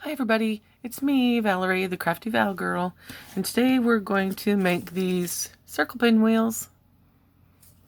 Hi everybody, it's me, Valerie, the Crafty Val Girl, and today we're going to make these circle pinwheels.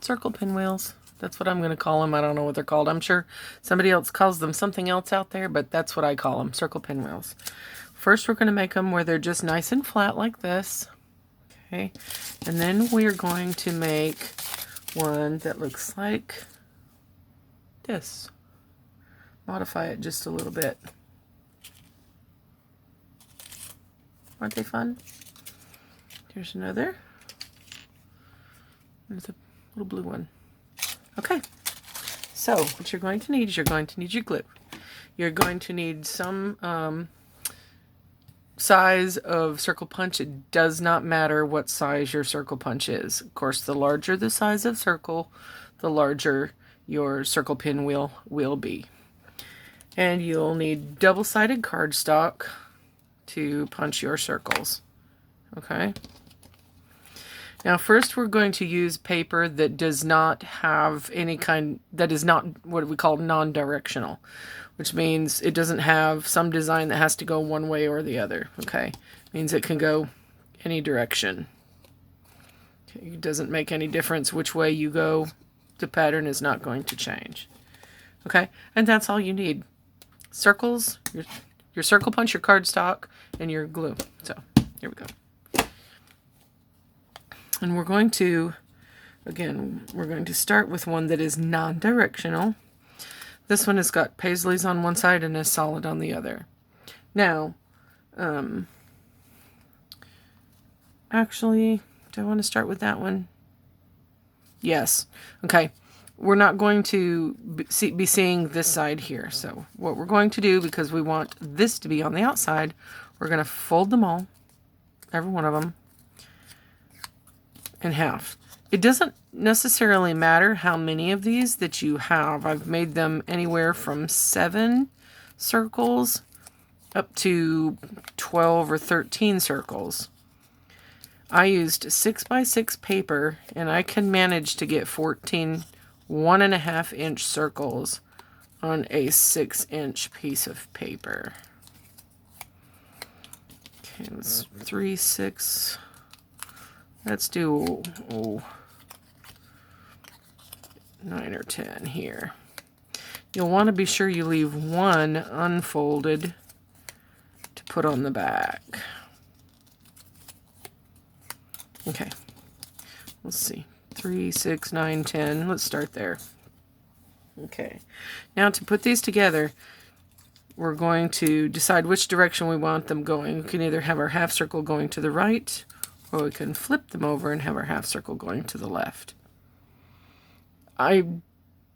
Circle pinwheels, that's what I'm going to call them. I don't know what they're called. I'm sure somebody else calls them something else out there, but that's what I call them, circle pinwheels. First we're going to make them where they're just nice and flat like this. Okay, and then we're going to make one that looks like this. Modify it just a little bit. Aren't they fun? Here's another. There's a little blue one. Okay, so what you're going to need is you're going to need your glue. You're going to need some size of circle punch. It does not matter what size your circle punch is. Of course, the larger the size of circle, the larger your circle pinwheel will be. And you'll need double-sided cardstock to punch your circles. Okay. Now first we're going to use paper that does not have any kind, that is not what we call non-directional, which means it doesn't have some design that has to go one way or the other. Okay. It means it can go any direction. Okay. It doesn't make any difference which way you go. The pattern is not going to change. Okay. And that's all you need. Circles, your circle punch, your cardstock, and your glue. So here we go. And we're going to, again, we're going to start with one that is non-directional. This one has got paisleys on one side and is solid on the other. Now, actually, do I want to start with that one? Yes. Okay. We're not going to be seeing this side here. So what we're going to do, because we want this to be on the outside, we're going to fold them all, every one of them, in half. It doesn't necessarily matter how many of these that you have. I've made them anywhere from 7 circles up to 12 or 13 circles. I used 6x6 paper, and I can manage to get 14 1.5-inch circles on a 6-inch piece of paper. Okay, let's 3, 6. Let's do 9 or 10 here. You'll want to be sure you leave one unfolded to put on the back. Okay, let's see. 3, 6, 9, 10. Let's start there. Okay. Now to put these together, we're going to decide which direction we want them going. We can either have our half circle going to the right, or we can flip them over and have our half circle going to the left. I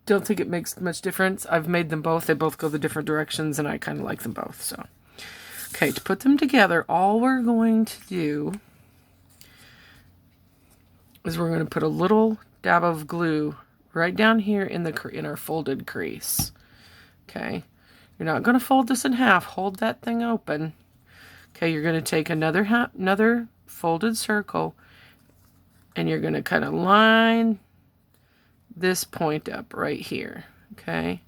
don't think it makes much difference. I've made them both. They both go the different directions, and I kind of like them both. So, okay, to put them together, all we're going to do is we're going to put a little dab of glue right down here in our folded crease. Okay, you're not going to fold this in half. Hold that thing open. Okay, you're going to take another folded circle, and you're going to kind of line this point up right here. Okay,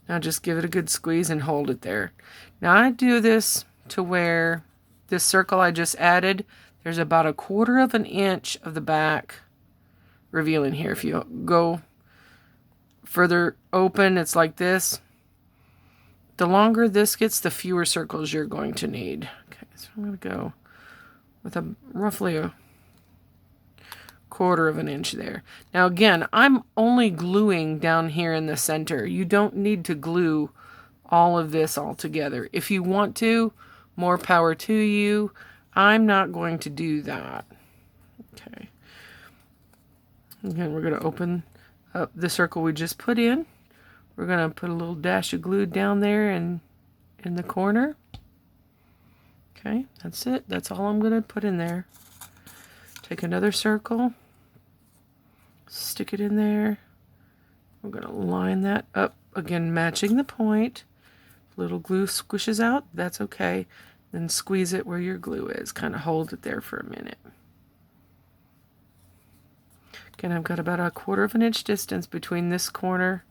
now just give it a good squeeze and hold it there. Now I do this to where this circle I just added, there's about 1/4 inch of the back revealing here. If you go further open, it's like this. The longer this gets, the fewer circles you're going to need. Okay, so I'm going to go with roughly 1/4 inch there. Now again, I'm only gluing down here in the center. You don't need to glue all of this all together. If you want to, more power to you. I'm not going to do that. Okay. Again, we're going to open up the circle we just put in. We're going to put a little dash of glue down there and in the corner. Okay, that's it. That's all I'm going to put in there. Take another circle, stick it in there. We're going to line that up, again matching the point. Little glue squishes out, that's okay. Then squeeze it where your glue is. Kind of hold it there for a minute. Again, I've got about 1/4 inch distance between this corner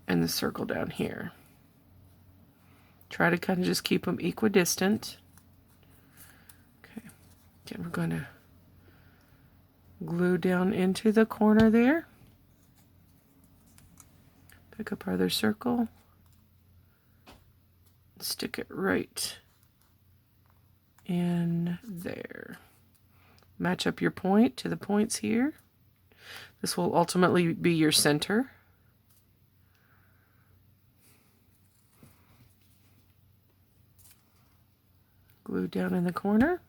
and the circle down here. Try to kind of just keep them equidistant. Okay, again, we're going to glue down into the corner there. Pick up our other circle. Stick it right in there. Match up your point to the points here. This will ultimately be your center. Glue down in the corner.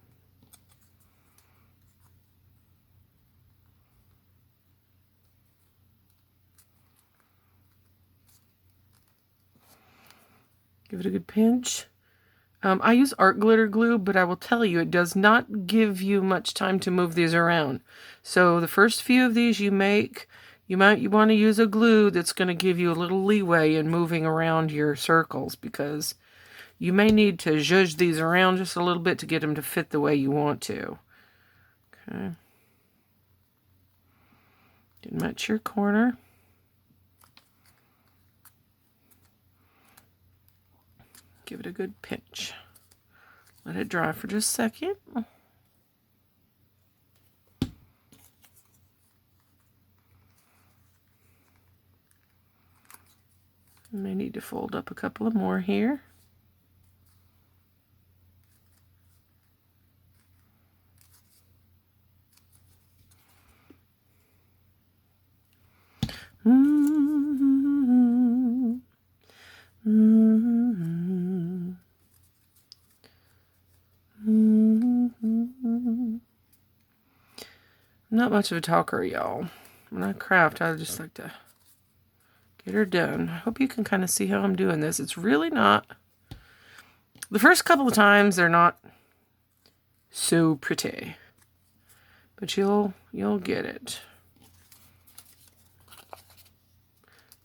Give it a good pinch. I use art glitter glue, but I will tell you, it does not give you much time to move these around. So the first few of these you make, you might want to use a glue that's going to give you a little leeway in moving around your circles, because you may need to zhuzh these around just a little bit to get them to fit the way you want to. Okay. Didn't match your corner. Give it a good pinch. Let it dry for just a second. May need to fold up a couple of more here. I'm not much of a talker, y'all. When I craft, I just like to get her done. I hope you can kind of see how I'm doing this. It's really not... The first couple of times, they're not so pretty. But you'll get it.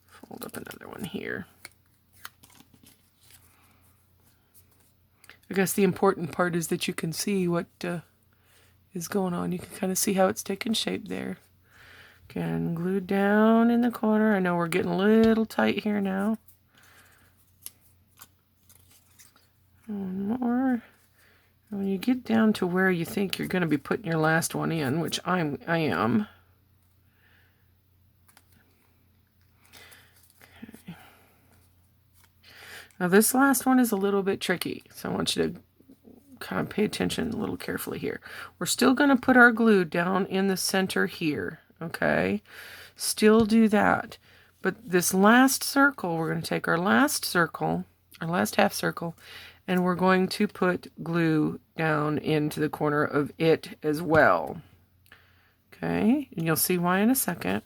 Fold up another one here. I guess the important part is that you can see what is going on. You can kind of see how it's taking shape there. Again, glue down in the corner. I know we're getting a little tight here now. One more. When you get down to where you think you're going to be putting your last one in, which I am. Okay. Now this last one is a little bit tricky, so I want you to kind of pay attention a little carefully here. We're still going to put our glue down in the center here, okay? Still do that. But this last circle, we're going to take our last circle, our last half circle, and we're going to put glue down into the corner of it as well. Okay, and you'll see why in a second.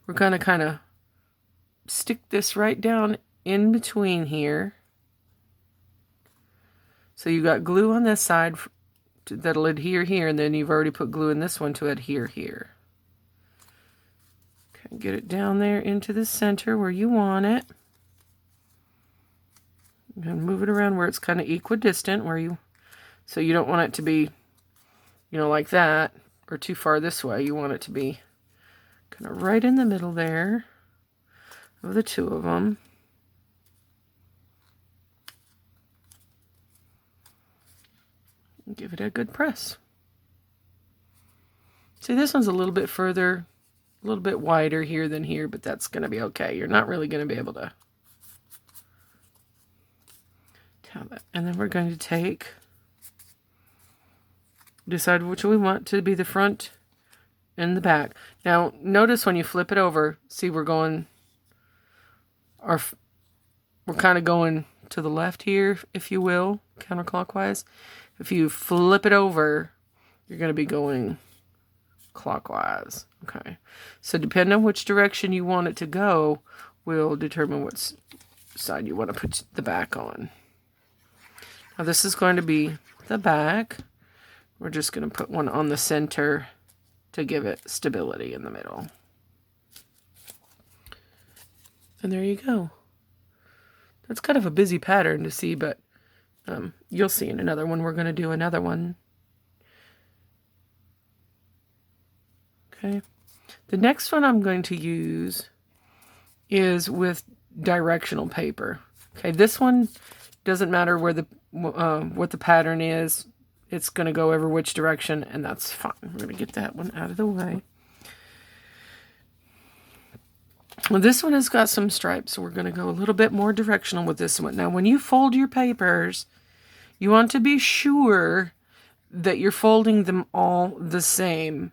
We're going to kind of stick this right down in between here. So you got glue on this side that'll adhere here, and then you've already put glue in this one to adhere here. Okay, get it down there into the center where you want it. And move it around where it's kind of equidistant, so you don't want it to be, like that, or too far this way. You want it to be kind of right in the middle there of the two of them. Give it a good press. See, this one's a little bit further, a little bit wider here than here, but that's going to be okay. You're not really going to be able to tell that. And then we're going to decide which we want to be the front and the back. Now, notice when you flip it over, see we're kind of going to the left here, if you will, counterclockwise. If you flip it over, you're going to be going clockwise. Okay. So depending on which direction you want it to go will determine what side you want to put the back on. Now this is going to be the back. We're just going to put one on the center to give it stability in the middle. And there you go. That's kind of a busy pattern to see, but you'll see in another one. We're going to do another one. Okay. The next one I'm going to use is with directional paper. Okay, this one doesn't matter where the what the pattern is. It's going to go every which direction, and that's fine. We're going to get that one out of the way. Well, this one has got some stripes, so we're going to go a little bit more directional with this one. Now, when you fold your papers, you want to be sure that you're folding them all the same.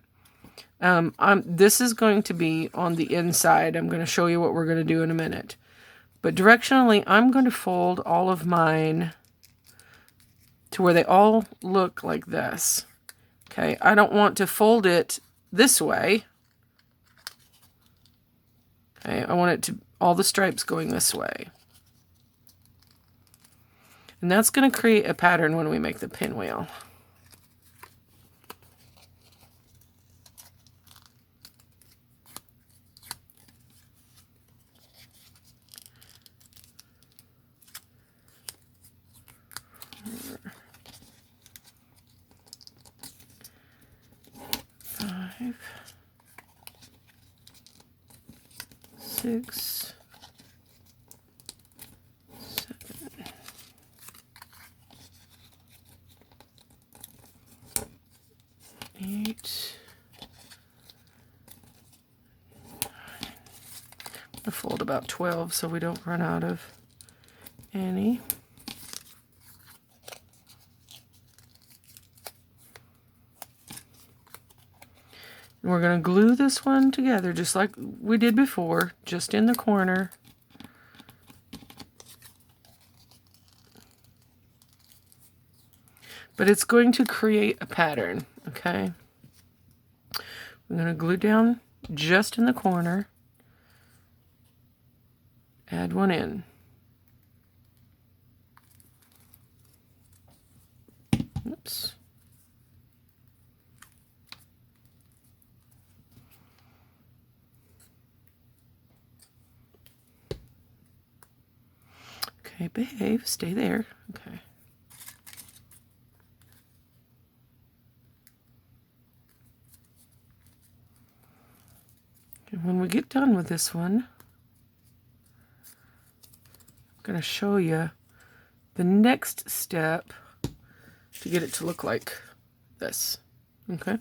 This is going to be on the inside. I'm going to show you what we're going to do in a minute. But directionally, I'm going to fold all of mine to where they all look like this. Okay, I don't want to fold it this way. Okay, I want it to, all the stripes going this way. And that's going to create a pattern when we make the pinwheel. Five, 6, 7, 8. I'll fold about 12 so we don't run out of any. And we're going to glue this one together just like we did before, just in the corner. But it's going to create a pattern, okay? We're going to glue down just in the corner. Add one in. Oops. Okay, behave, stay there. Okay. And when we get done with this one, I'm going to show you the next step to get it to look like this. Okay.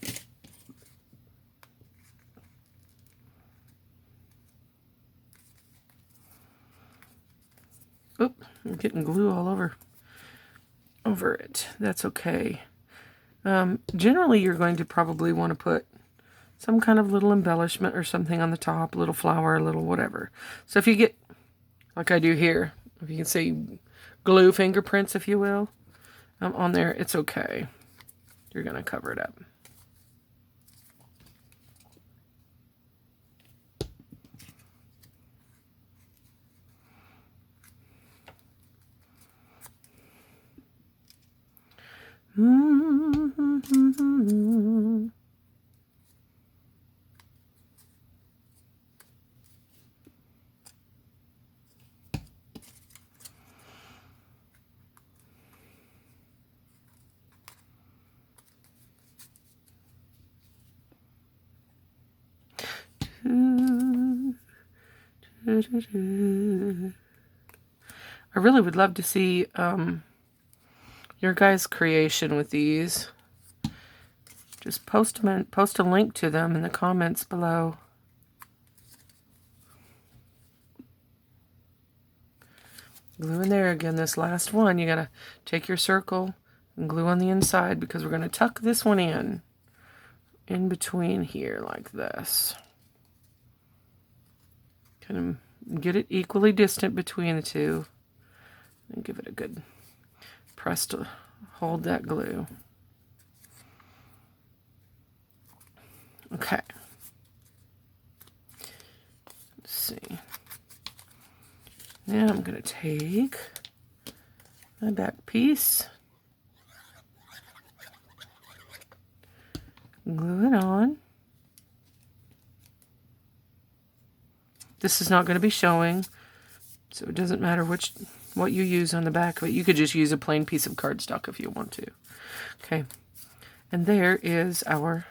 Oop, I'm getting glue all over it. That's okay. Generally, you're going to probably want to put some kind of little embellishment or something on the top, a little flower, a little whatever. So if you get, like I do here, if you can see glue fingerprints, if you will, on there, it's okay. You're going to cover it up. I really would love to see your guys' creation with these. Just post a link to them in the comments below. Glue in there again. This last one, you gotta take your circle and glue on the inside because we're gonna tuck this one in between here like this. Kind of get it equally distant between the two and give it a good press to hold that glue. Okay. Let's see. Now I'm going to take my back piece, glue it on. This is not going to be showing, so it doesn't matter what you use on the back of it. You could just use a plain piece of cardstock if you want to. Okay, and there is our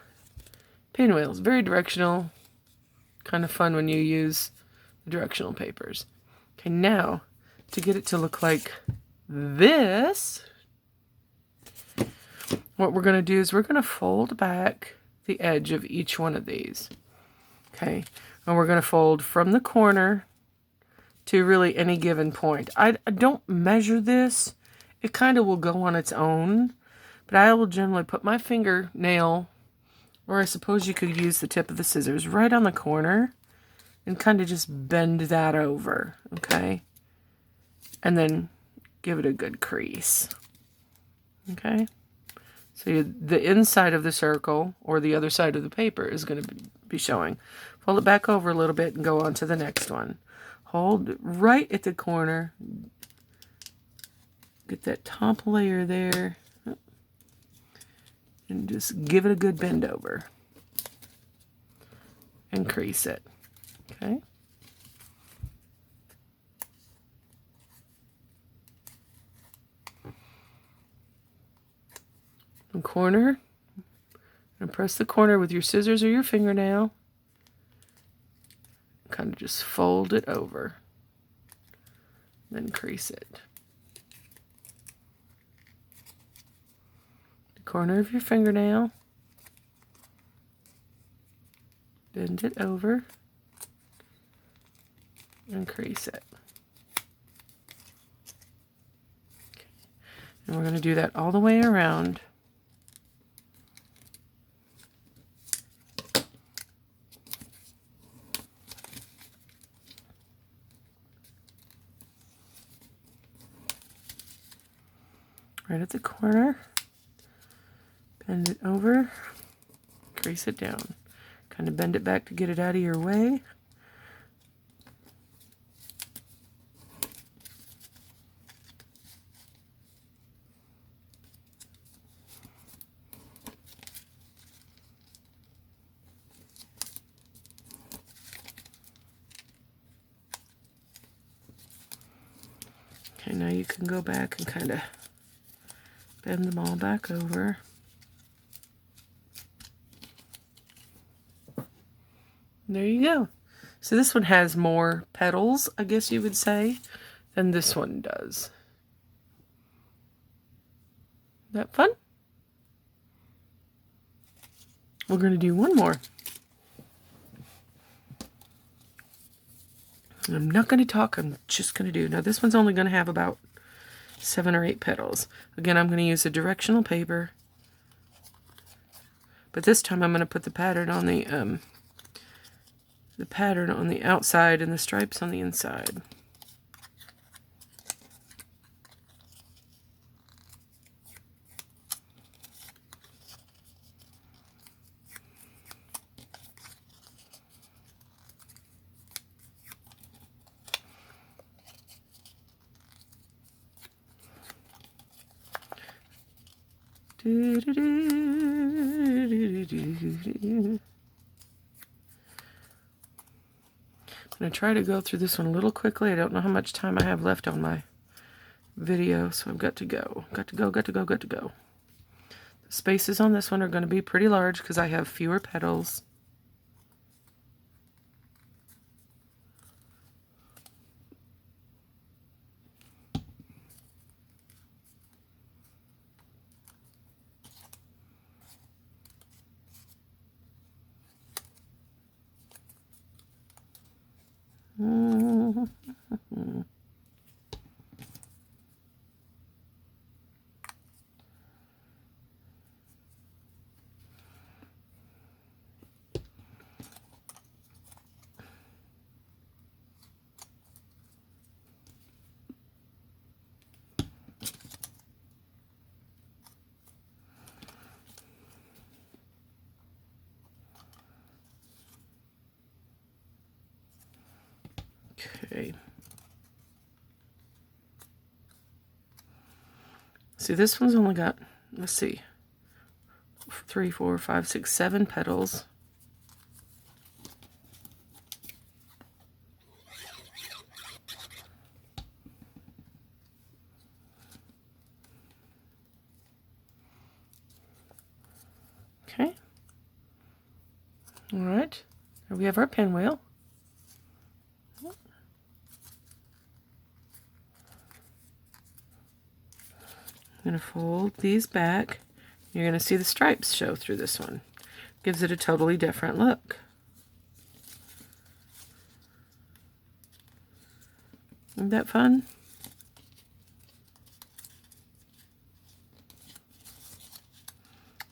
pinwheel. It's very directional, kind of fun when you use directional papers. Okay, now to get it to look like this, what we're going to do is we're going to fold back the edge of each one of these. Okay, and we're going to fold from the corner to really any given point. I don't measure this. It kind of will go on its own, but I will generally put my fingernail, or I suppose you could use the tip of the scissors, right on the corner and kind of just bend that over, okay? And then give it a good crease, okay? So the inside of the circle or the other side of the paper is going to be showing. Fold it back over a little bit and go on to the next one. Hold right at the corner. Get that top layer there. And just give it a good bend over. And crease it. Okay? The corner. And press the corner with your scissors or your fingernail. Kind of just fold it over. Then crease it. The corner of your fingernail. Bend it over. And crease it. Okay. And we're going to do that all the way around. Right at the corner, bend it over, crease it down. Kind of bend it back to get it out of your way. Okay, now you can go back and kind of bend them all back over. There you go. So this one has more petals, I guess you would say, than this one does. That fun? We're going to do one more. I'm not going to talk, I'm just going to do. Now this one's only going to have about 7 or 8 petals. Again, I'm going to use a directional paper. But this time I'm going to put the pattern on the outside and the stripes on the inside. I'm going to try to go through this one a little quickly. I don't know how much time I have left on my video, so I've got to go. Got to go. The spaces on this one are going to be pretty large because I have fewer petals. Okay. See, this one's only got, let's see, 3, 4, 5, 6, 7 petals. Okay. All right. Here we have our pinwheel. I'm going to fold these back. You're going to see the stripes show through this one. Gives it a totally different look. Isn't that fun?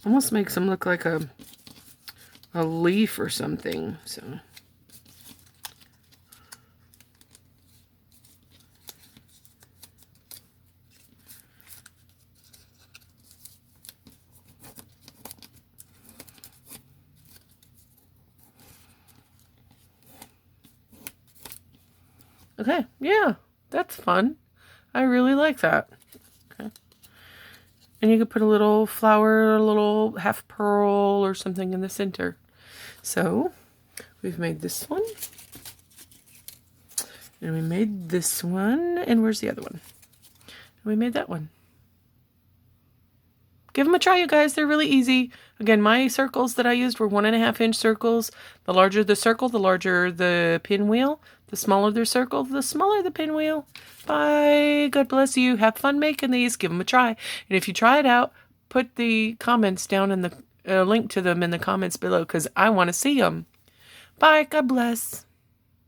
Almost makes them look like a leaf or something. So okay, yeah, that's fun. I really like that. Okay. And you could put a little flower, a little half pearl or something in the center. So we've made this one. And we made this one. And where's the other one? And we made that one. Give them a try, you guys. They're really easy. Again, my circles that I used were 1.5 inch circles. The larger the circle, the larger the pinwheel. The smaller the circle, the smaller the pinwheel. Bye. God bless you. Have fun making these. Give them a try. And if you try it out, put the comments down in the link to them in the comments below because I want to see them. Bye. God bless.